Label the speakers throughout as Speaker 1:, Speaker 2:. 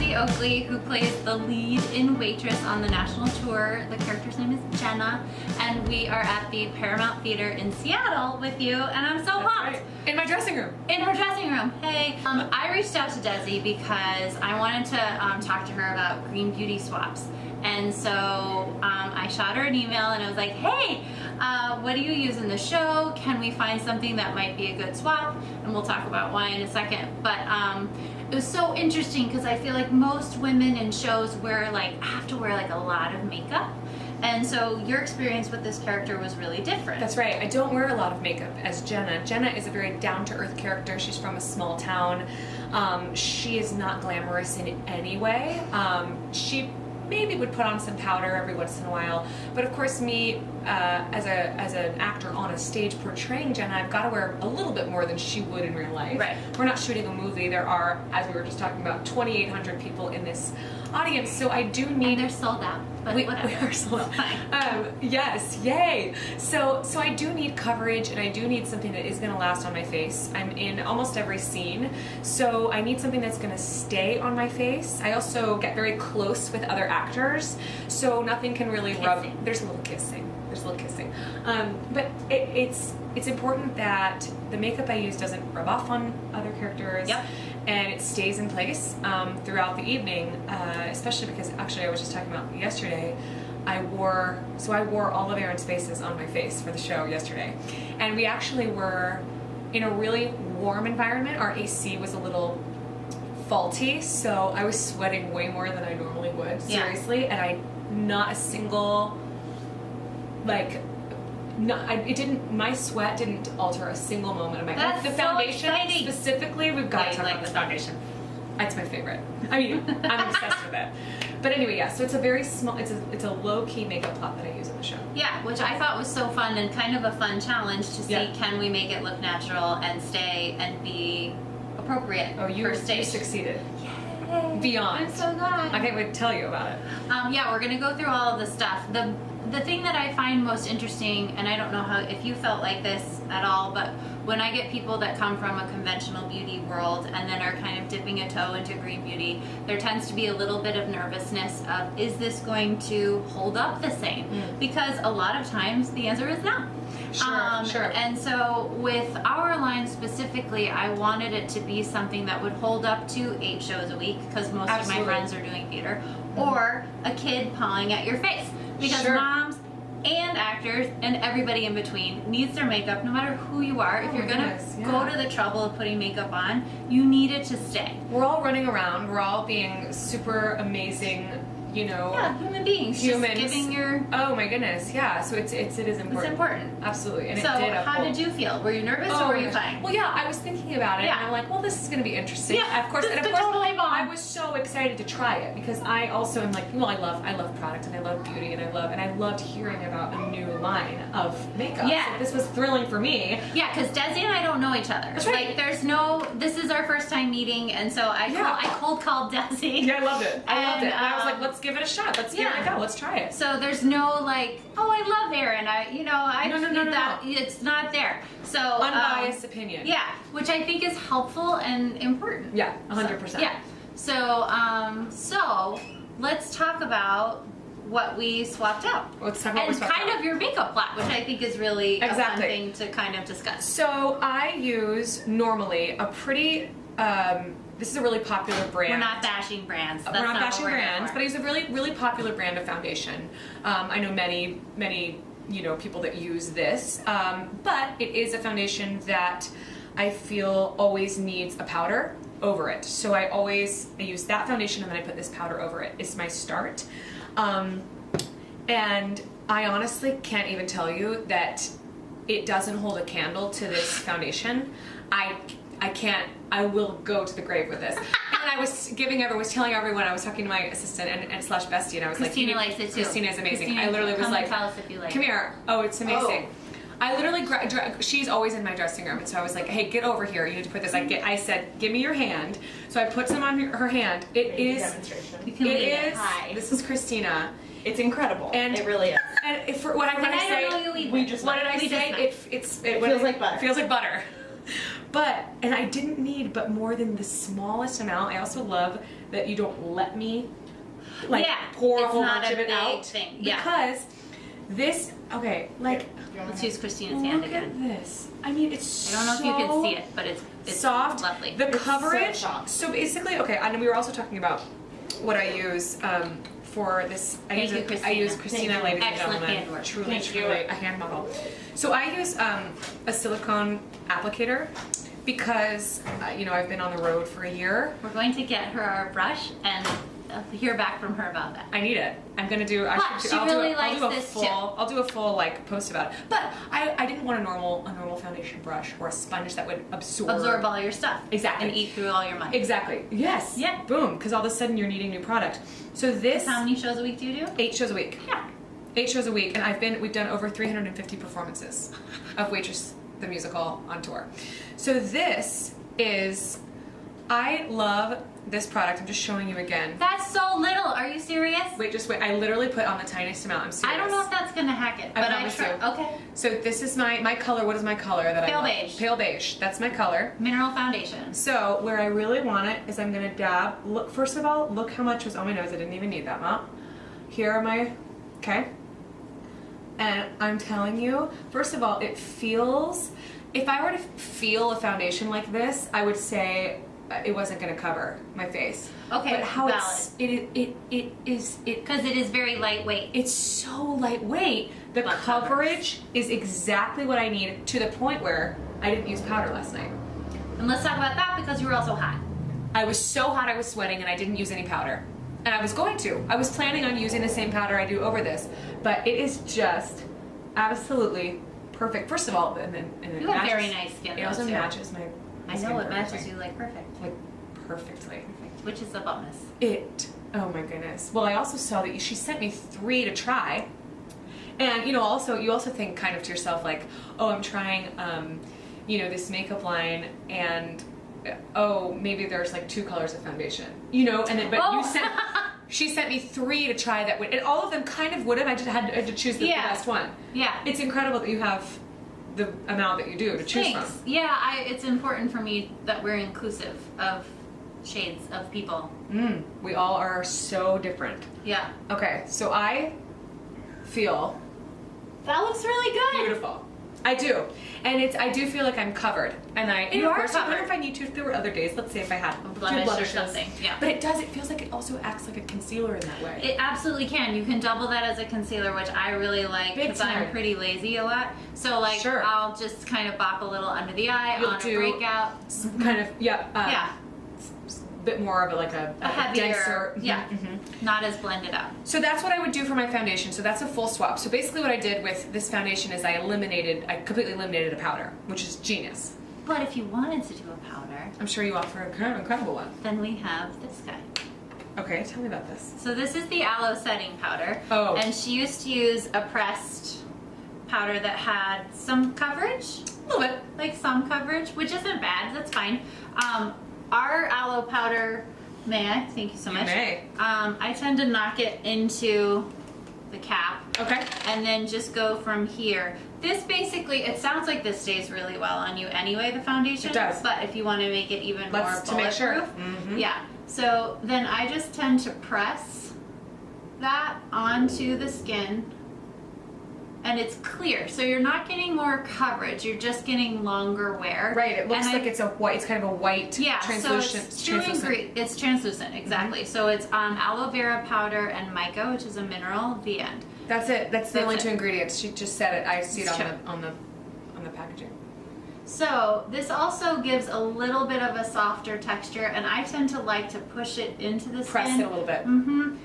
Speaker 1: Desi Oakley, who plays the lead in Waitress on the national tour. The character's name is Jenna, and we are at the Paramount Theater in Seattle with you, and I'm so pumped.
Speaker 2: Right. In my dressing room.
Speaker 1: In her dressing room. Hey. I reached out to Desi because I wanted to talk to her about green beauty swaps. And so I shot her an email and I was like, hey, what do you use in the show? Can we find something that might be a good swap? And we'll talk about why in a second. But it was so interesting because I feel like most women in shows have to wear like a lot of makeup. And so your experience with this character was really different.
Speaker 2: That's right. I don't wear a lot of makeup as Jenna. Jenna is a very down-to-earth character. She's from a small town. She is not glamorous in any way. She maybe would put on some powder every once in a while, but of course me as an actor on a stage portraying Jenna, I've got to wear a little bit more than she would in real life.
Speaker 1: Right.
Speaker 2: We're not shooting a movie. There are, as we were just talking about, 2,800 people in this audience, so I do need...
Speaker 1: And they're sold out, but whatever.
Speaker 2: We are sold out. Yes, yay! So I do need coverage, and I do need something that is going to last on my face. I'm in almost every scene, so I need something that's going to stay on my face. I also get very close with other actors, so nothing can really rub... There's a little kissing. There's a little kissing. But it's important that the makeup I use doesn't rub off on other characters.
Speaker 1: Yep.
Speaker 2: And it stays in place throughout the evening, especially because actually I was just talking about yesterday, I wore all of Erin's faces on my face for the show yesterday. And we actually were in a really warm environment. Our AC was a little faulty, so I was sweating way more than I normally would, seriously. Yeah. And not a single, my sweat didn't alter a single moment of my life. The foundation,
Speaker 1: so
Speaker 2: specifically, we've got to talk about the foundation. It's my favorite. I mean, I'm obsessed with it. But anyway, yeah, so it's a very small, it's a low-key makeup plot that I use in the show.
Speaker 1: Yeah, which I thought was so fun and kind of a fun challenge to see, can we make it look natural and stay and be appropriate for stage.
Speaker 2: You succeeded.
Speaker 1: Yay.
Speaker 2: Beyond.
Speaker 1: I'm so glad.
Speaker 2: I can't wait to tell you about it.
Speaker 1: Yeah, we're going to go through all of the stuff. The thing that I find most interesting, and I don't know if you felt like this at all, but when I get people that come from a conventional beauty world and then are kind of dipping a toe into green beauty, there tends to be a little bit of nervousness of, is this going to hold up the same? Because a lot of times the answer is no.
Speaker 2: Sure.
Speaker 1: And so with our line specifically, I wanted it to be something that would hold up to 8 shows a week, because most of my friends are doing theater, or a kid pawing at your face. Because moms and actors and everybody in between needs their makeup, no matter who you are. If you're gonna go to the trouble of putting makeup on, you need it to stay.
Speaker 2: We're all running around. We're all being super amazing,
Speaker 1: human beings.
Speaker 2: Humans.
Speaker 1: Just giving your...
Speaker 2: Oh my goodness, yeah. So it is important.
Speaker 1: It's important.
Speaker 2: Absolutely. And
Speaker 1: so how did you feel? Were you nervous or were you fine?
Speaker 2: Well, yeah, I was thinking about it, and I'm like, well, this is going to be interesting.
Speaker 1: Yeah,
Speaker 2: of course,
Speaker 1: totally bomb.
Speaker 2: I was so excited to try it because I also am like, I love product and I love beauty and I loved hearing about a new line of makeup.
Speaker 1: Yeah.
Speaker 2: So this was thrilling for me.
Speaker 1: Yeah, because Desi and I don't know each other.
Speaker 2: That's right.
Speaker 1: This is our first time meeting, and so I cold called Desi.
Speaker 2: Yeah, I loved it. I loved it. And I was like, let's give it a shot. Let's give it a go. Let's try it.
Speaker 1: So there's no I love Erin. No. It's not there. So
Speaker 2: unbiased opinion.
Speaker 1: Yeah, which I think is helpful and important.
Speaker 2: Yeah, 100%.
Speaker 1: So, yeah. So let's talk about what we swapped out.
Speaker 2: Let's talk about what we swapped out.
Speaker 1: And kind of your makeup plot, which I think is really a fun thing to kind of discuss.
Speaker 2: So I use normally a pretty. This is a really popular brand.
Speaker 1: We're not bashing brands.
Speaker 2: We're not bashing brands, but it's a really, really popular brand of foundation. I know many people that use this, but it is a foundation that I feel always needs a powder over it. So I use that foundation and then I put this powder over it. It's my start. And I honestly can't even tell you that it doesn't hold a candle to this foundation. I can't. I will go to the grave with this. And I was telling everyone, I was talking to my assistant and slash bestie, and I was
Speaker 1: Christina likes it too.
Speaker 2: Christina is amazing.
Speaker 1: Christina,
Speaker 2: I literally was like,
Speaker 1: tell us if you like
Speaker 2: come here. Oh, it's amazing. I literally, she's always in my dressing room, and so I was like, hey, get over here. You need to put this. I said, give me your hand. So I put some on her hand. It is.
Speaker 1: Demonstration. You can leave it. Hi.
Speaker 2: This is Christina.
Speaker 3: It's incredible.
Speaker 1: And it really is.
Speaker 2: And for what I say,
Speaker 1: we just
Speaker 2: what did I say? It
Speaker 3: feels like butter.
Speaker 2: It feels like butter. But, and I didn't need but more than the smallest amount. I also love that you don't let me like pour a
Speaker 1: it's
Speaker 2: whole
Speaker 1: not
Speaker 2: bunch
Speaker 1: a
Speaker 2: of it
Speaker 1: big
Speaker 2: out
Speaker 1: thing. Yeah.
Speaker 2: because this like
Speaker 1: Let's use Christina's hand
Speaker 2: look
Speaker 1: again.
Speaker 2: at this. I mean, it's
Speaker 1: I don't know if you can see it, but it's
Speaker 2: soft,
Speaker 1: lovely.
Speaker 2: The
Speaker 3: It's
Speaker 2: coverage.
Speaker 3: so soft.
Speaker 2: So basically, okay, and we were also talking about what I use for this. I
Speaker 1: Thank you,
Speaker 2: use
Speaker 1: Christina.
Speaker 2: Christina,
Speaker 3: Thank you.
Speaker 2: ladies and
Speaker 1: Excellent
Speaker 2: gentlemen.
Speaker 1: handwork.
Speaker 2: Truly,
Speaker 3: Thank you.
Speaker 2: truly a hand model. So I use a silicone applicator because you know, I've been on the road for a year.
Speaker 1: We're going to get her our brush and hear back from her about that.
Speaker 2: I need it. I'm gonna do.
Speaker 1: But she really likes this too.
Speaker 2: I'll do a full like post about it. But I didn't want a normal foundation brush or a sponge that would
Speaker 1: Absorb all your stuff.
Speaker 2: Exactly.
Speaker 1: And eat through all your money.
Speaker 2: Exactly. Yes.
Speaker 1: Yeah.
Speaker 2: Boom. Because all of a sudden you're needing new product. So this
Speaker 1: How many shows a week do you do?
Speaker 2: 8 shows a week.
Speaker 1: Yeah.
Speaker 2: 8 shows a week, and we've done over 350 performances of Waitress the musical on tour. So this is, I love this product. I'm just showing you again.
Speaker 1: That's so little. Are you serious?
Speaker 2: Wait, just wait. I literally put on the tiniest amount. I'm serious.
Speaker 1: I don't know if that's gonna hack it, but I
Speaker 2: promise
Speaker 1: try.
Speaker 2: you.
Speaker 1: Okay.
Speaker 2: So this is my color. What is my color that
Speaker 1: Pale
Speaker 2: I love?
Speaker 1: beige.
Speaker 2: Pale beige. That's my color.
Speaker 1: Mineral foundation.
Speaker 2: So where I really want it is I'm gonna dab. Look, first of all, look how much was on my nose. I didn't even need that much. Here are my, okay. And I'm telling you, first of all, it feels, if I were to feel a foundation like this, I would say it wasn't gonna cover my face.
Speaker 1: Okay,
Speaker 2: But how
Speaker 1: valid. Because it is very lightweight.
Speaker 2: it's so lightweight. The
Speaker 1: But
Speaker 2: coverage is exactly what I need, to the point where I didn't use powder last night.
Speaker 1: And let's talk about that because you were also hot.
Speaker 2: I was so hot I was sweating and I didn't use any powder. And I was going to. I was planning on using the same powder I do over this. But it is just absolutely perfect. First of all, and then it
Speaker 1: You have
Speaker 2: matches,
Speaker 1: very nice skin,
Speaker 2: It
Speaker 1: though,
Speaker 2: also
Speaker 1: too.
Speaker 2: matches my
Speaker 1: I
Speaker 2: skin
Speaker 1: know it matches
Speaker 2: perfectly.
Speaker 1: you like perfect.
Speaker 2: Like perfectly.
Speaker 1: Which is a bonus.
Speaker 2: Oh my goodness. Well, I also saw that she sent me 3 to try. And you also think kind of to yourself like, oh, I'm trying this makeup line, and oh, maybe there's like 2 colors of foundation. And then she sent me 3 to try that would, and all of them kind of would have. I just had to choose the best one.
Speaker 1: Yeah.
Speaker 2: It's incredible that you have the amount that you do to choose
Speaker 1: Thanks.
Speaker 2: from.
Speaker 1: Yeah, it's important for me that we're inclusive of shades of people.
Speaker 2: We all are so different.
Speaker 1: Yeah.
Speaker 2: Okay, so I feel
Speaker 1: That looks really good.
Speaker 2: beautiful. I do, and I do feel like I'm covered, and
Speaker 1: You
Speaker 2: of
Speaker 1: are
Speaker 2: course, I wonder
Speaker 1: covered.
Speaker 2: if I need to. If there were other days, let's say if I had
Speaker 1: A
Speaker 2: two
Speaker 1: blemish or
Speaker 2: blemishes.
Speaker 1: something, yeah.
Speaker 2: But it does. It feels like it also acts like a concealer in that way.
Speaker 1: It absolutely can. You can double that as a concealer, which I really like
Speaker 2: Big
Speaker 1: because I'm
Speaker 2: time.
Speaker 1: pretty lazy a lot. So like,
Speaker 2: Sure.
Speaker 1: I'll just kind of bop a little under the eye
Speaker 2: You'll
Speaker 1: on
Speaker 2: do-
Speaker 1: a breakout.
Speaker 2: Kind of, yeah.
Speaker 1: Yeah,
Speaker 2: Bit more of a
Speaker 1: heavier.
Speaker 2: denser.
Speaker 1: Yeah,
Speaker 2: mhm.
Speaker 1: not as blended out.
Speaker 2: So that's what I would do for my foundation. So that's a full swap. So basically, what I did with this foundation is I completely eliminated a powder, which is genius.
Speaker 1: But if you wanted to do a powder,
Speaker 2: I'm sure you offer a kind of incredible one.
Speaker 1: then we have this guy.
Speaker 2: Okay, tell me about this.
Speaker 1: So this is the aloe setting powder.
Speaker 2: Oh.
Speaker 1: And she used to use a pressed powder that had some coverage.
Speaker 2: A little bit.
Speaker 1: Like some coverage, which isn't bad, that's fine. Our aloe powder, may I? Thank you so much.
Speaker 2: You may.
Speaker 1: I tend to knock it into the cap
Speaker 2: Okay.
Speaker 1: and then just go from here. This basically, it sounds like this stays really well on you anyway, the foundation.
Speaker 2: It does.
Speaker 1: But if you want to make it even more
Speaker 2: To make sure.
Speaker 1: bulletproof,
Speaker 2: Mhm.
Speaker 1: yeah. So then I just tend to press that onto the skin. And it's clear, so you're not getting more coverage. You're just getting longer wear.
Speaker 2: Right. It looks
Speaker 1: And
Speaker 2: like it's a white. It's kind of a white,
Speaker 1: yeah,
Speaker 2: translucent.
Speaker 1: so it's it's translucent, exactly. So it's aloe vera powder and mica, which is a mineral. The end.
Speaker 2: That's it. That's the
Speaker 1: That's
Speaker 2: only
Speaker 1: it.
Speaker 2: 2 ingredients. She just said it. I see it
Speaker 1: It's
Speaker 2: on the packaging.
Speaker 1: So this also gives a little bit of a softer texture, and I tend to like to push it into the
Speaker 2: Press
Speaker 1: skin.
Speaker 2: it a little bit.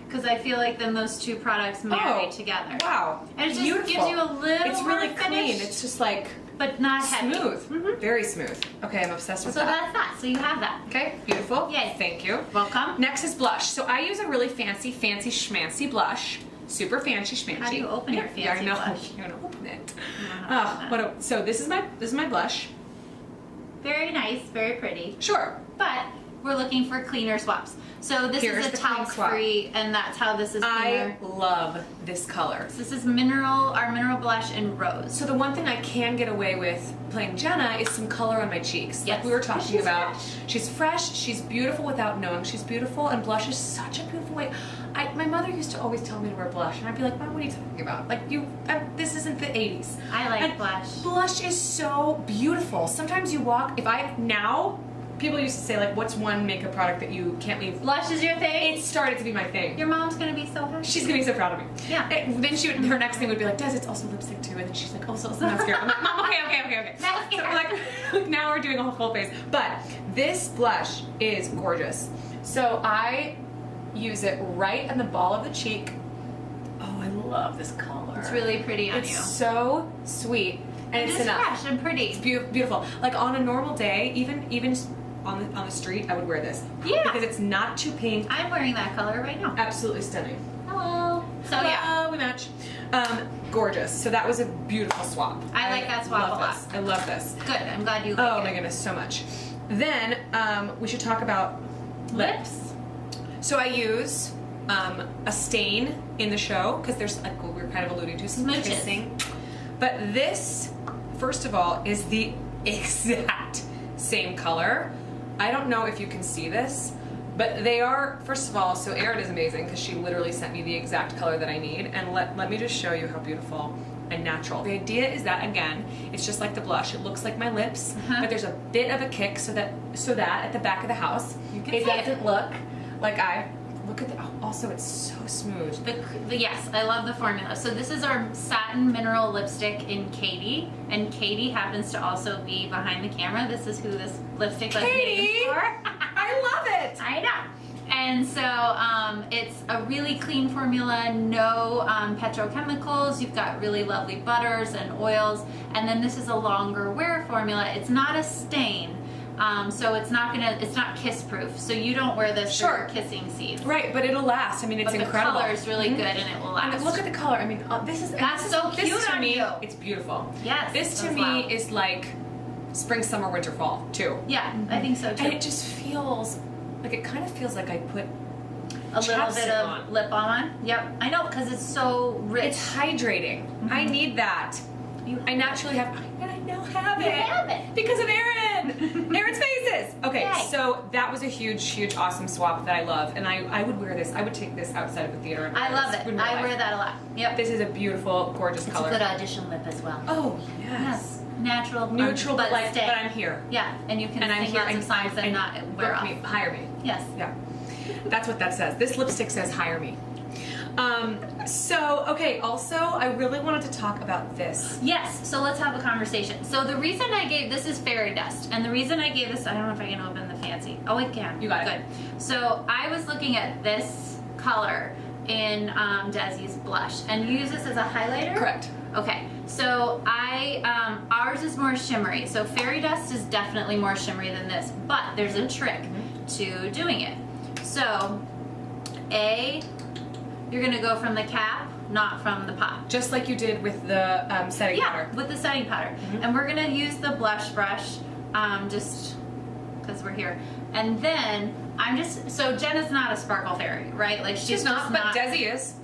Speaker 1: Because I feel like then those 2 products marry together.
Speaker 2: Wow.
Speaker 1: And it just
Speaker 2: Beautiful.
Speaker 1: gives you a little
Speaker 2: It's really
Speaker 1: more
Speaker 2: clean.
Speaker 1: finish,
Speaker 2: It's just like
Speaker 1: but not heavy.
Speaker 2: smooth. Very smooth. Okay, I'm obsessed with
Speaker 1: So
Speaker 2: that.
Speaker 1: that's that. So you have that.
Speaker 2: Okay, beautiful.
Speaker 1: Yay.
Speaker 2: Thank you.
Speaker 1: Welcome.
Speaker 2: Next is blush. So I use a really fancy schmancy blush. Super fancy schmancy.
Speaker 1: How do you open your fancy
Speaker 2: yeah, I know.
Speaker 1: blush?
Speaker 2: You're gonna open it.
Speaker 1: Uh-huh.
Speaker 2: So this is my blush.
Speaker 1: Very nice, very pretty.
Speaker 2: Sure.
Speaker 1: But we're looking for cleaner swaps. So this
Speaker 2: Here's
Speaker 1: is a
Speaker 2: the clean
Speaker 1: talc
Speaker 2: swap.
Speaker 1: free, and that's how this is cleaner.
Speaker 2: I love this color.
Speaker 1: So this is our mineral blush in rose.
Speaker 2: So the one thing I can get away with playing Jenna is some color on my cheeks.
Speaker 1: Yes.
Speaker 2: Like we were talking
Speaker 1: She's
Speaker 2: about.
Speaker 1: fresh.
Speaker 2: She's fresh, she's beautiful without knowing she's beautiful, and blush is such a beautiful way. My mother used to always tell me to wear blush, and I'd be like, Mom, what are you talking about? Like, this isn't the 80s.
Speaker 1: I like
Speaker 2: And
Speaker 1: blush.
Speaker 2: Blush is so beautiful. Sometimes you walk, people used to say, like, what's one makeup product that you can't leave?
Speaker 1: Blush is your thing?
Speaker 2: It started to be my thing.
Speaker 1: Your mom's gonna be so happy.
Speaker 2: She's gonna be so proud of me.
Speaker 1: Yeah.
Speaker 2: Then her next thing would be like, Des, it's also lipstick too. And then she's like, oh, so it's mascara. I'm like, Mom, okay.
Speaker 1: Mascara.
Speaker 2: So like, now we're doing a whole full face. But this blush is gorgeous. So I use it right in the ball of the cheek. Oh, I love this color.
Speaker 1: It's really pretty on
Speaker 2: It's
Speaker 1: you.
Speaker 2: so sweet. And it's
Speaker 1: It's
Speaker 2: enough.
Speaker 1: fresh and pretty.
Speaker 2: It's beautiful. Like on a normal day, even on the street, I would wear this.
Speaker 1: Yeah.
Speaker 2: Because it's not too pink.
Speaker 1: I'm wearing that color right now.
Speaker 2: Absolutely stunning.
Speaker 1: Hello. So yeah,
Speaker 2: we match. Gorgeous. So that was a beautiful swap.
Speaker 1: I like that swap
Speaker 2: love
Speaker 1: a lot.
Speaker 2: this. I love this.
Speaker 1: good. I'm glad you like
Speaker 2: Oh
Speaker 1: it.
Speaker 2: my goodness, so much. Then we should talk about lips. So I use a stain in the show because there's like what we were kind of alluding to some
Speaker 1: Smooches.
Speaker 2: kissing. But this, first of all, is the exact same color. I don't know if you can see this, but they are, first of all, so Erin is amazing because she literally sent me the exact color that I need. And let me just show you how beautiful and natural. The idea is that, again, it's just like the blush. It looks like my lips, but there's a bit of a kick so that at the back of the house,
Speaker 1: You can
Speaker 2: it
Speaker 1: see it.
Speaker 2: doesn't look like look at the, also it's so smooth.
Speaker 1: Yes, I love the formula. So this is our satin mineral lipstick in Katie, and Katie happens to also be behind the camera. This is who this lipstick was
Speaker 2: Katie!
Speaker 1: named for.
Speaker 2: I love it!
Speaker 1: I know. And so it's a really clean formula, no petrochemicals. You've got really lovely butters and oils, and then this is a longer wear formula. It's not a stain. So it's not kiss proof. So you don't wear this for your kissing scenes.
Speaker 2: Right, but it'll last. I mean, it's
Speaker 1: But
Speaker 2: incredible.
Speaker 1: the color is really good and it will last.
Speaker 2: And look at the color. I mean,
Speaker 1: That's so cute
Speaker 2: to
Speaker 1: on
Speaker 2: me,
Speaker 1: you.
Speaker 2: it's beautiful.
Speaker 1: Yes,
Speaker 2: This to
Speaker 1: as
Speaker 2: me
Speaker 1: well.
Speaker 2: is like spring, summer, winter, fall too.
Speaker 1: Yeah, I think so too.
Speaker 2: And it just feels like it kind of feels like I put
Speaker 1: A little
Speaker 2: chapstick
Speaker 1: bit of
Speaker 2: on.
Speaker 1: lip balm on. Yep, I know because it's so rich.
Speaker 2: It's hydrating. I need that. I naturally have, and I now have
Speaker 1: You
Speaker 2: it.
Speaker 1: have it.
Speaker 2: Because of Erin. Erin's faces. Okay,
Speaker 1: Yay.
Speaker 2: so that was a huge, awesome swap that I love, and I would wear this. I would take this outside of the theater. And
Speaker 1: I
Speaker 2: wear
Speaker 1: love
Speaker 2: this
Speaker 1: it.
Speaker 2: in real
Speaker 1: I
Speaker 2: life.
Speaker 1: wear that a lot. Yep.
Speaker 2: This is a beautiful, gorgeous
Speaker 1: It's
Speaker 2: color.
Speaker 1: a good audition lip as well.
Speaker 2: Oh yes.
Speaker 1: Yes. Natural.
Speaker 2: Neutral, but like,
Speaker 1: stay.
Speaker 2: but I'm here.
Speaker 1: Yeah, and you can
Speaker 2: And I'm
Speaker 1: sing
Speaker 2: here.
Speaker 1: lots of songs and not wear
Speaker 2: book
Speaker 1: off.
Speaker 2: me, hire me.
Speaker 1: Yes.
Speaker 2: Yeah, that's what that says. This lipstick says hire me. So okay. Also, I really wanted to talk about this.
Speaker 1: Yes, so let's have a conversation. So the reason I gave this is fairy dust, and the reason I gave this, I don't know if I can open the fancy. Oh, I can.
Speaker 2: You got
Speaker 1: it. Good. So I was looking at this color in Desi's blush, and you use this as a highlighter.
Speaker 2: Correct.
Speaker 1: Okay, so ours is more shimmery. So fairy dust is definitely more shimmery than this, but there's a trick to doing it. So, you're gonna go from the cap, not from the pop.
Speaker 2: Just like you did with the setting powder.
Speaker 1: With the setting powder. And we're gonna use the blush brush, just because we're here. And then so Jenna's not a sparkle fairy, right? Like
Speaker 2: She's not, but Desi is.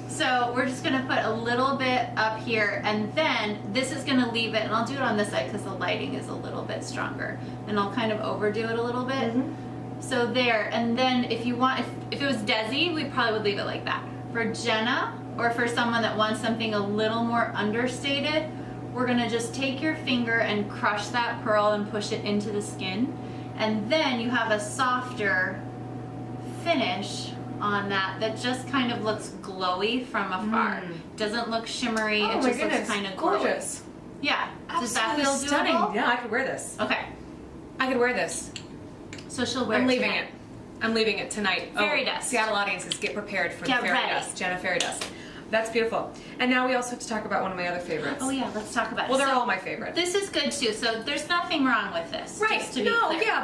Speaker 1: So we're just gonna put a little bit up here, and then this is gonna leave it, and I'll do it on this side because the lighting is a little bit stronger. And I'll kind of overdo it a little bit. So there, and then if you want, if it was Desi, we probably would leave it like that. For Jenna, or for someone that wants something a little more understated, we're gonna just take your finger and crush that pearl and push it into the skin. And then you have a softer finish on that just kind of looks glowy from afar. Doesn't look shimmery,
Speaker 2: Oh
Speaker 1: it
Speaker 2: my
Speaker 1: just
Speaker 2: goodness,
Speaker 1: looks kind of
Speaker 2: gorgeous.
Speaker 1: glowy. Yeah, does that
Speaker 2: Absolutely
Speaker 1: feel
Speaker 2: stunning.
Speaker 1: doable?
Speaker 2: Yeah, I could wear this.
Speaker 1: Okay,
Speaker 2: I could wear this.
Speaker 1: so she'll wear
Speaker 2: I'm
Speaker 1: it
Speaker 2: leaving
Speaker 1: tonight.
Speaker 2: it. I'm leaving it tonight.
Speaker 1: Fairy dust.
Speaker 2: Seattle audiences, get prepared for
Speaker 1: Get
Speaker 2: the fairy
Speaker 1: ready.
Speaker 2: dust. Jenna fairy dust. That's beautiful. And now we also have to talk about one of my other favorites.
Speaker 1: Oh yeah, let's talk about it.
Speaker 2: Well, they're
Speaker 1: So,
Speaker 2: all my favorite.
Speaker 1: This is good too. So there's nothing wrong with this.
Speaker 2: Right.
Speaker 1: Just to be
Speaker 2: No,
Speaker 1: clear.
Speaker 2: yeah,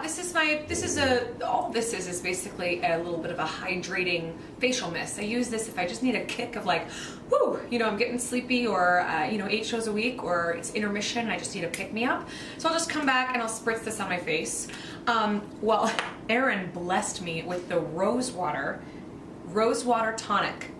Speaker 2: all this is basically a little bit of a hydrating facial mist. I use this if I just need a kick of like, whoo, I'm getting sleepy, or 8 shows a week, or it's intermission and I just need a pick me up. So I'll just come back and I'll spritz this on my face. Well, Erin blessed me with the Rosewater tonic.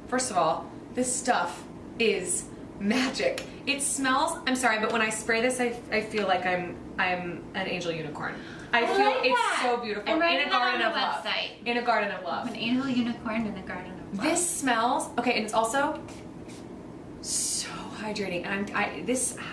Speaker 2: First of all, this stuff is magic. It smells, I'm sorry, but when I spray this, I feel like I'm an angel unicorn. I feel
Speaker 1: like
Speaker 2: it's
Speaker 1: that.
Speaker 2: so beautiful.
Speaker 1: I'm writing
Speaker 2: In a
Speaker 1: that
Speaker 2: garden
Speaker 1: on
Speaker 2: of
Speaker 1: the
Speaker 2: love.
Speaker 1: website.
Speaker 2: In a garden of love.
Speaker 1: An angel unicorn in a garden of love.
Speaker 2: This smells, okay, and it's also so hydrating. And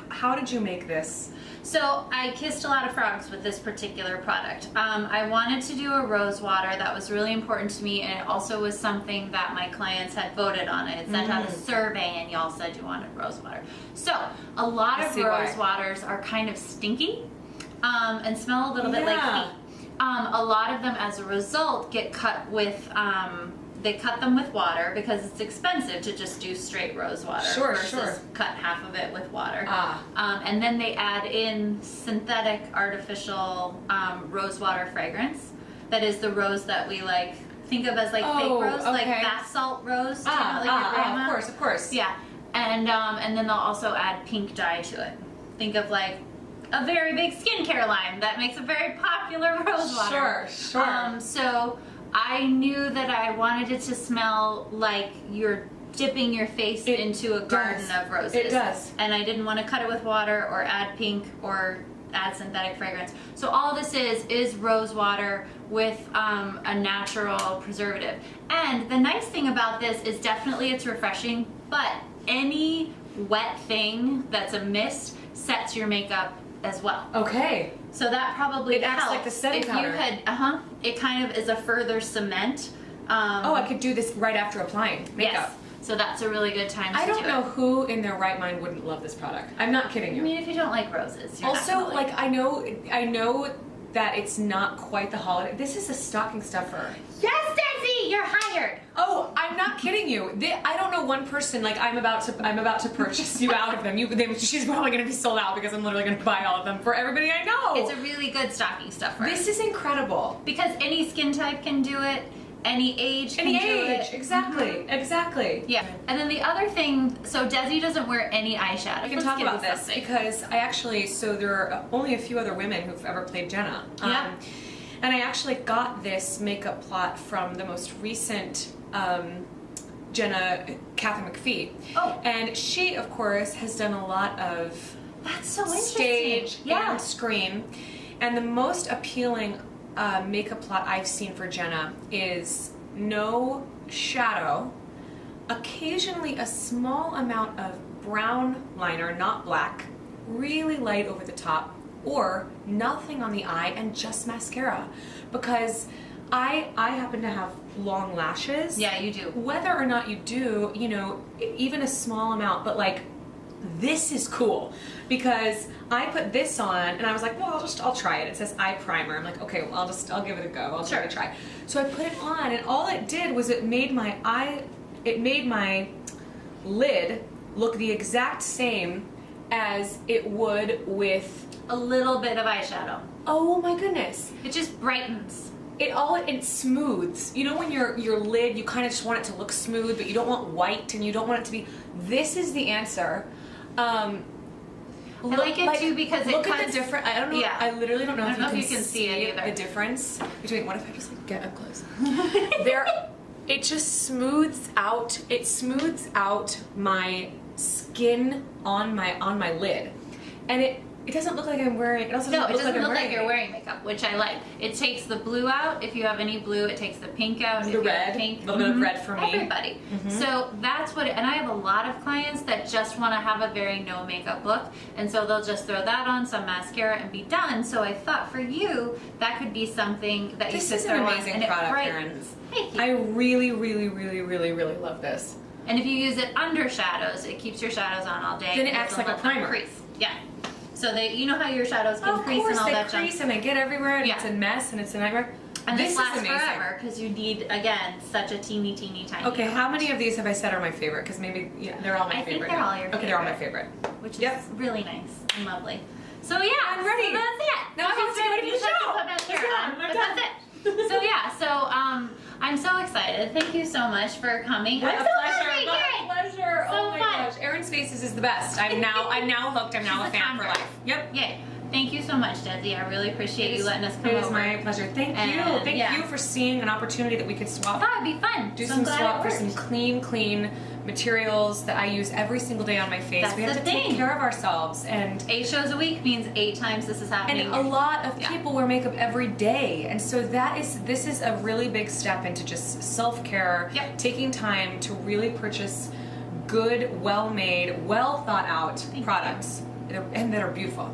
Speaker 2: how did you make this?
Speaker 1: So I kissed a lot of frogs with this particular product. I wanted to do a rose water. That was really important to me, and it also was something that my clients had voted on. I had sent out a survey, and y'all said you wanted rose water. So a lot of rose waters are kind of stinky and smell a little bit like feet. A lot of them, as a result, get cut with they cut them with water because it's expensive to just do straight rose water versus cut half of it with water. And then they add in synthetic artificial rose water fragrance. That is the rose that we like think of as like fake rose, like bath salt rose. Like your grandma.
Speaker 2: Of course.
Speaker 1: Yeah, and then they'll also add pink dye to it. Think of like a very big skincare line that makes a very popular rose water.
Speaker 2: Sure.
Speaker 1: So I knew that I wanted it to smell like you're dipping your face into a garden of roses.
Speaker 2: It does.
Speaker 1: And I didn't want to cut it with water or add pink or add synthetic fragrance. So all this is rose water with a natural preservative. And the nice thing about this is definitely it's refreshing, but any wet thing that's a mist sets your makeup as well.
Speaker 2: Okay.
Speaker 1: So that probably
Speaker 2: it acts like the setting powder.
Speaker 1: If you had, it kind of is a further cement.
Speaker 2: I could do this right after applying makeup.
Speaker 1: Yes. So that's a really good time to do it.
Speaker 2: I don't know who in their right mind wouldn't love this product. I'm not kidding you.
Speaker 1: I mean, if you don't like roses, you're
Speaker 2: also,
Speaker 1: not gonna like
Speaker 2: it. I know that it's not quite the holiday. This is a stocking stuffer.
Speaker 1: Yes, Desi, you're hired.
Speaker 2: Oh, I'm not kidding you. I don't know one person like I'm about to purchase you out of them. She's probably going to be sold out because I'm literally going to buy all of them for everybody I know.
Speaker 1: It's a really good stocking stuffer.
Speaker 2: This is incredible
Speaker 1: because any skin type can do it. Any age can do it.
Speaker 2: Exactly.
Speaker 1: Yeah. And then the other thing, so Desi doesn't wear any eyeshadow.
Speaker 2: We can talk about this because so there are only a few other women who've ever played Jenna.
Speaker 1: Yeah.
Speaker 2: And I actually got this makeup plot from the most recent Jenna, Catherine McPhee.
Speaker 1: Oh.
Speaker 2: And she, of course, has done a lot of
Speaker 1: That's so interesting.
Speaker 2: stage and screen. And the most appealing makeup plot I've seen for Jenna is no shadow, occasionally a small amount of brown liner, not black, really light over the top, or nothing on the eye and just mascara. Because I happen to have long lashes.
Speaker 1: Yeah, you do.
Speaker 2: Whether or not you do, even a small amount, but like this is cool because I put this on and I was like, well, I'll try it. It says eye primer. I'm like, okay, well, I'll give it a go. I'll give it a try. So I put it on and all it did was it made my lid look the exact same as it would with
Speaker 1: a little bit of eyeshadow.
Speaker 2: Oh my goodness.
Speaker 1: It just brightens.
Speaker 2: It smooths. You know when your lid, you kind of just want it to look smooth, but you don't want white and you don't want it to be. This is the answer.
Speaker 1: I like it too because it
Speaker 2: look
Speaker 1: cuts.
Speaker 2: at the different. I don't know.
Speaker 1: Yeah.
Speaker 2: I literally don't know,
Speaker 1: I don't know if you can see it either.
Speaker 2: The difference between. What if I just like, get up close? It just smooths out. It smooths out my skin on my lid, and it doesn't look like I'm wearing. It also doesn't look like
Speaker 1: you're wearing makeup, which I like. It takes the blue out. If you have any blue, it takes the pink out.
Speaker 2: The red, a little bit of red for me.
Speaker 1: Everybody. So that's what. And I have a lot of clients that just want to have a very no makeup look, and so they'll just throw that on, some mascara, and be done. So I thought for you that could be something that you could throw on.
Speaker 2: This is an amazing product, Erin.
Speaker 1: Thank you.
Speaker 2: I really, really, really, really, really love this.
Speaker 1: And if you use it under shadows, it keeps your shadows on all day.
Speaker 2: Then it acts like a primer.
Speaker 1: Crease. Yeah. So you know how your shadows can crease and all that junk?
Speaker 2: Of course, they crease and they get everywhere and it's a mess and it's a nightmare.
Speaker 1: And this lasts
Speaker 2: is amazing.
Speaker 1: forever because you need, again, such a teeny tiny.
Speaker 2: Okay, how many of these have I said are my favorite? Because maybe they're all my favorite.
Speaker 1: I think they're all your favorite.
Speaker 2: Okay, they're all my favorite.
Speaker 1: Which is really nice and lovely. So yeah,
Speaker 2: I'm ready.
Speaker 1: So that's it.
Speaker 2: Now I'm ready for the show.
Speaker 1: That's it. So yeah, I'm so excited. Thank you so much for coming.
Speaker 2: A pleasure.
Speaker 1: So
Speaker 2: Oh my
Speaker 1: fun.
Speaker 2: gosh, Erin's Faces is the best. I'm now hooked. I'm now a fan for life. Yep.
Speaker 1: Yay. Thank you so much, Desi. I really appreciate you letting us come
Speaker 2: It
Speaker 1: over.
Speaker 2: is my pleasure. Thank you.
Speaker 1: And,
Speaker 2: Thank
Speaker 1: yeah.
Speaker 2: you for seeing an opportunity that we could swap.
Speaker 1: I thought it'd be fun.
Speaker 2: Do
Speaker 1: so
Speaker 2: some
Speaker 1: I'm glad
Speaker 2: swap
Speaker 1: it
Speaker 2: for
Speaker 1: worked.
Speaker 2: some clean materials that I use every single day on my face.
Speaker 1: That's
Speaker 2: we have
Speaker 1: the
Speaker 2: to
Speaker 1: thing.
Speaker 2: take care of ourselves, and
Speaker 1: 8 shows a week means 8 times this is happening.
Speaker 2: a lot of
Speaker 1: Yeah.
Speaker 2: people wear makeup every day, and so this is a really big step into just self-care.
Speaker 1: Yep.
Speaker 2: Taking time to really purchase good, well-made, well thought out
Speaker 1: Thank you.
Speaker 2: products, and that are beautiful.